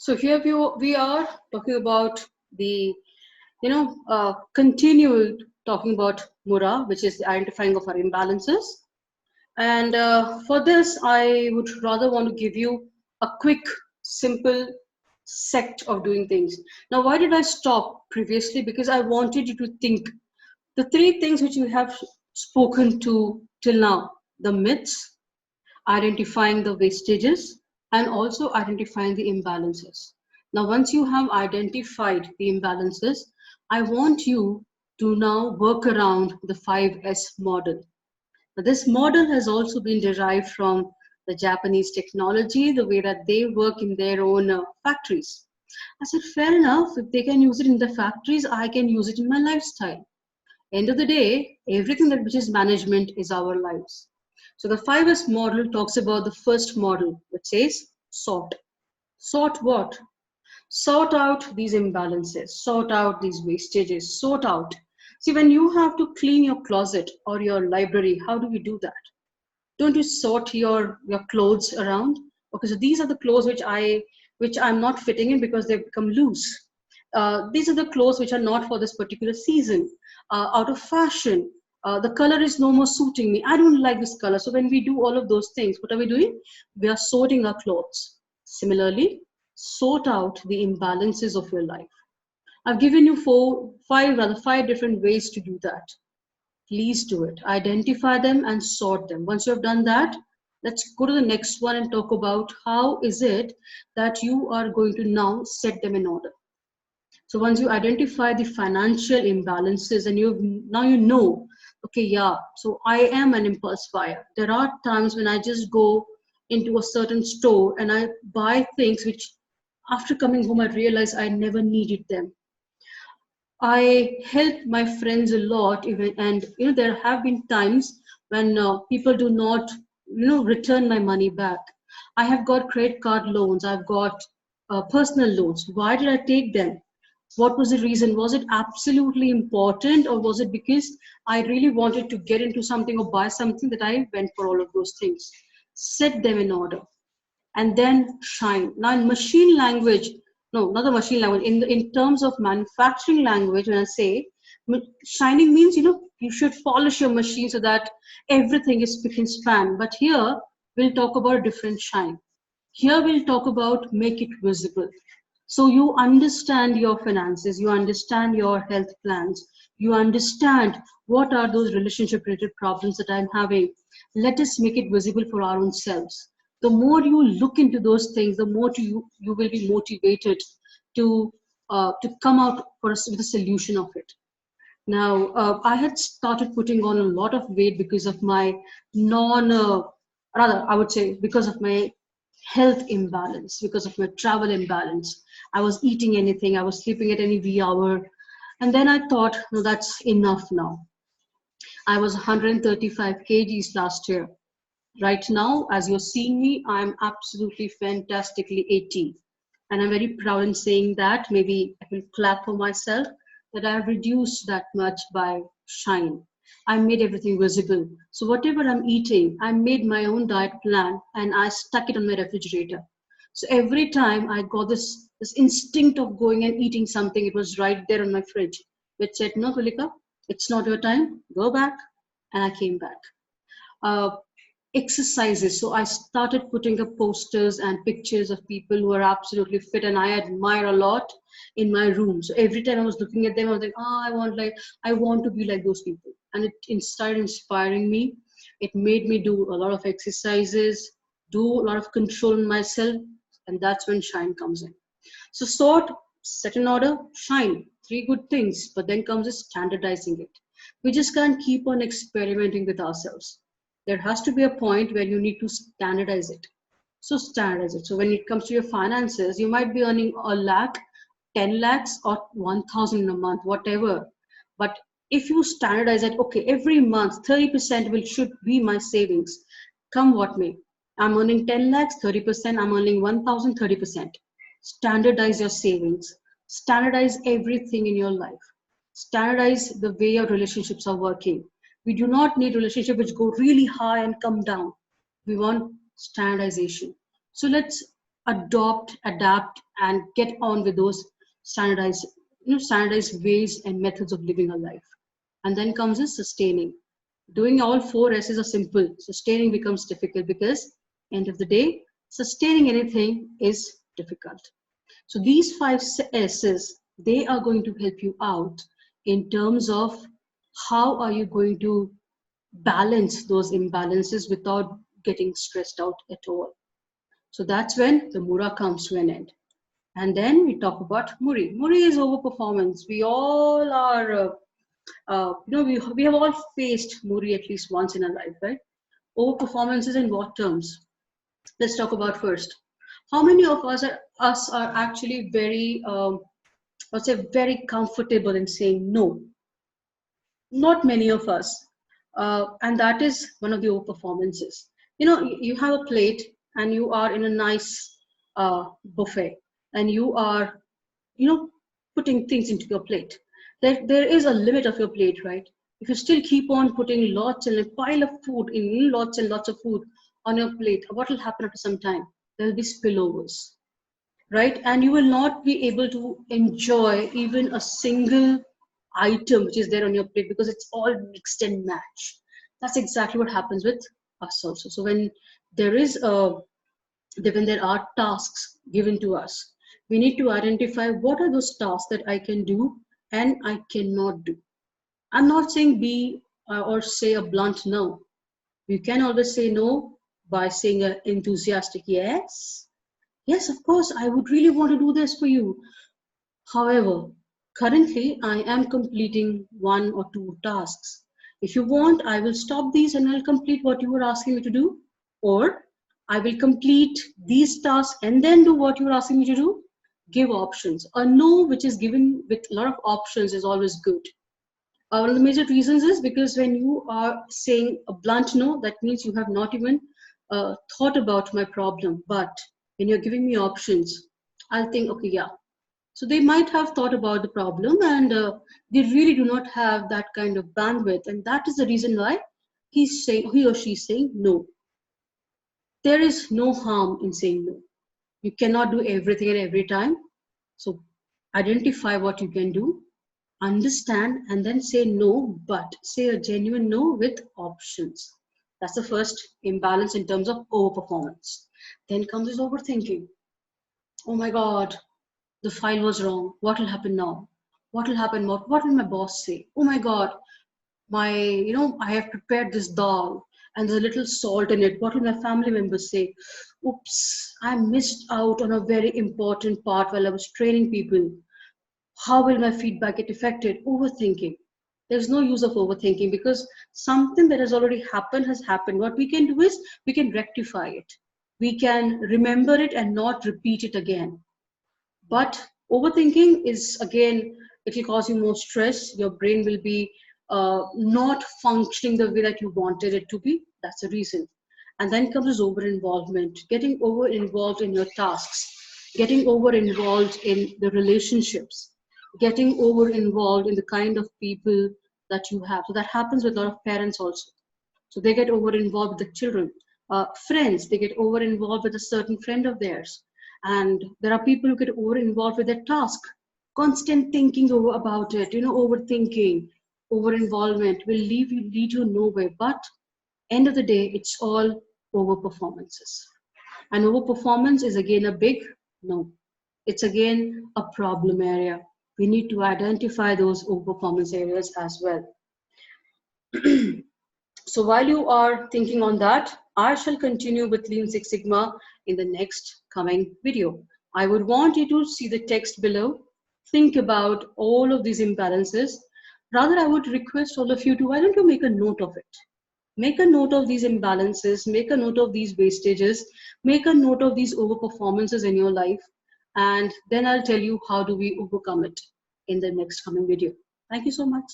So here we are talking about the, continued talking about Mura, which is the identifying of our imbalances. And for this, I would rather want to give you a quick, simple sect of doing things. Now, why did I stop previously? Because I wanted you to think the three things which we have spoken to till now: the myths, identifying the wastages, and also identifying the imbalances. Now, once you have identified the imbalances, I want you to now work around the 5S model. Now, this model has also been derived from the Japanese technology, the way that they work in their own factories. I said, fair enough, if they can use it in the factories, I can use it in my lifestyle. End of the day, everything that which is management is our lives. So the 5S model talks about the first model, which says sort. Sort what? Sort out these imbalances, sort out these wastages, sort out. See, when you have to clean your closet or your library, how do we do that? Don't you sort your clothes around? Okay, so these are the clothes which I'm not fitting in because they've become loose. These are the clothes which are not for this particular season, out of fashion. The color is no more suiting me. I don't like this color. So when we do all of those things, what are we doing? We are sorting our clothes. Similarly, sort out the imbalances of your life. I've given you five different ways to do that. Please do it. Identify them and sort them. Once you have done that, let's go to the next one and talk about how is it that you are going to now set them in order. So once you identify the financial imbalances and you know, okay, yeah, so I am an impulse buyer. There are times when I just go into a certain store and I buy things which after coming home I realize I never needed them. I help my friends a lot, even, and there have been times when people do not return my money back. I have got credit card loans. I've got personal loans. Why did I take them? What was the reason? Was it absolutely important, or was it because I really wanted to get into something or buy something that I went for all of those things? Set them in order and then shine. Now, in machine language, no, not the machine language, in terms of manufacturing language, when I say shining means, you should polish your machine so that everything is spick and span. But here, we'll talk about a different shine. Here, we'll talk about make it visible. So you understand your finances, you understand your health plans, you understand what are those relationship related problems that I'm having. Let us make it visible for our own selves. The more you look into those things, the more you will be motivated to come out with a solution of it. Now, I had started putting on a lot of weight because of my rather, I would say, because of my health imbalance, because of my travel imbalance. I was eating anything, I was sleeping at any wee hour. And then I thought, no, that's enough now. I was 135 kgs last year. Right now, as you're seeing me, I'm absolutely fantastically 80. And I'm very proud in saying that. Maybe I will clap for myself that I have reduced that much by shine. I made everything visible. So whatever I'm eating, I made my own diet plan and I stuck it on my refrigerator. So every time I got this instinct of going and eating something, it was right there on my fridge, which said, no, Tulika, it's not your time, go back. And I came back. Uh, Exercises. So I started putting up posters and pictures of people who are absolutely fit and I admire a lot in my room. So every time I was looking at them, I was like, oh, I want to be like those people. And it started inspiring me. It made me do a lot of exercises, do a lot of control on myself, and that's when shine comes in. So sort, set in order, shine. Three good things, but then comes is standardizing it. We just can't keep on experimenting with ourselves. There has to be a point where you need to standardize it. So standardize it. So when it comes to your finances, you might be earning a lakh, 10 lakhs, or 1,000 in a month, whatever. But if you standardize it, okay, every month 30% will should be my savings, come what may. I'm earning 10 lakhs, 30%, I'm earning 1,000, 30%. Standardize your savings, standardize everything in your life, standardize the way your relationships are working. We do not need relationships which go really high and come down. We want standardization. So let's adopt, adapt, and get on with those standardized, standardized ways and methods of living a life. And then comes is sustaining. Doing all four S's are simple. Sustaining becomes difficult because end of the day, sustaining anything is difficult. So these five S's, they are going to help you out in terms of how are you going to balance those imbalances without getting stressed out at all. So that's when the Mura comes to an end. And then we talk about Muri. Muri is overperformance. We all are, we have all faced Muri at least once in our life, right? Overperformances in what terms? Let's talk about first. How many of us are actually very, let's say, very comfortable in saying no? Not many of us. And that is one of the overperformances. You have a plate and you are in a nice buffet and you are, putting things into your plate. There is a limit of your plate, right? If you still keep on putting lots and a pile of food in lots and lots of food on your plate, what will happen after some time? There will be spillovers, right? And you will not be able to enjoy even a single item which is there on your plate because it's all mixed and matched. That's exactly what happens with us also. So there is a when there are tasks given to us, we need to identify what are those tasks that I can do and I cannot do. I'm not saying be or say a blunt no. You can always say no by saying an enthusiastic yes. Yes, of course, I would really want to do this for you. However, currently I am completing one or two tasks. If you want, I will stop these and I'll complete what you were asking me to do. Or I will complete these tasks and then do what you were asking me to do. Give options. A no which is given with a lot of options is always good. One of the major reasons is because when you are saying a blunt no, that means you have not even thought about my problem. But when you're giving me options, I'll think, okay, yeah. So they might have thought about the problem and they really do not have that kind of bandwidth. And that is the reason why he or she is saying no. There is no harm in saying no. You cannot do everything at every time. So identify what you can do, understand, and then say no, but say a genuine no with options. That's the first imbalance in terms of overperformance. Then comes this overthinking. Oh my God, the file was wrong. What will happen now? What will happen? What will my boss say? Oh my God, I have prepared this dal and there's a little salt in it. What will my family members say? Oops, I missed out on a very important part while I was training people. How will my feedback get affected? Overthinking. There's no use of overthinking because something that has already happened has happened. What we can do is we can rectify it. We can remember it and not repeat it again. But overthinking is, again, it will cause you more stress. Your brain will be not functioning the way that you wanted it to be. That's the reason. And then comes over involvement, getting over involved in your tasks, getting over involved in the relationships, getting over involved in the kind of people that you have. So that happens with a lot of parents also. So they get over involved with the children. Friends, they get over involved with a certain friend of theirs. And there are people who get over involved with their task. Constant thinking over about it, overthinking, over involvement will lead you nowhere. But end of the day, it's all over performances. And over performance is again a big no. It's again a problem area. We need to identify those over performance areas as well. So while you are thinking on that, I shall continue with Lean Six Sigma in the next coming video. I would want you to see the text below, think about all of these imbalances. Rather, I would request all of you to, why don't you make a note of it? Make a note of these imbalances, make a note of these wastages, make a note of these overperformances in your life, and then I'll tell you how do we overcome it in the next coming video. Thank you so much.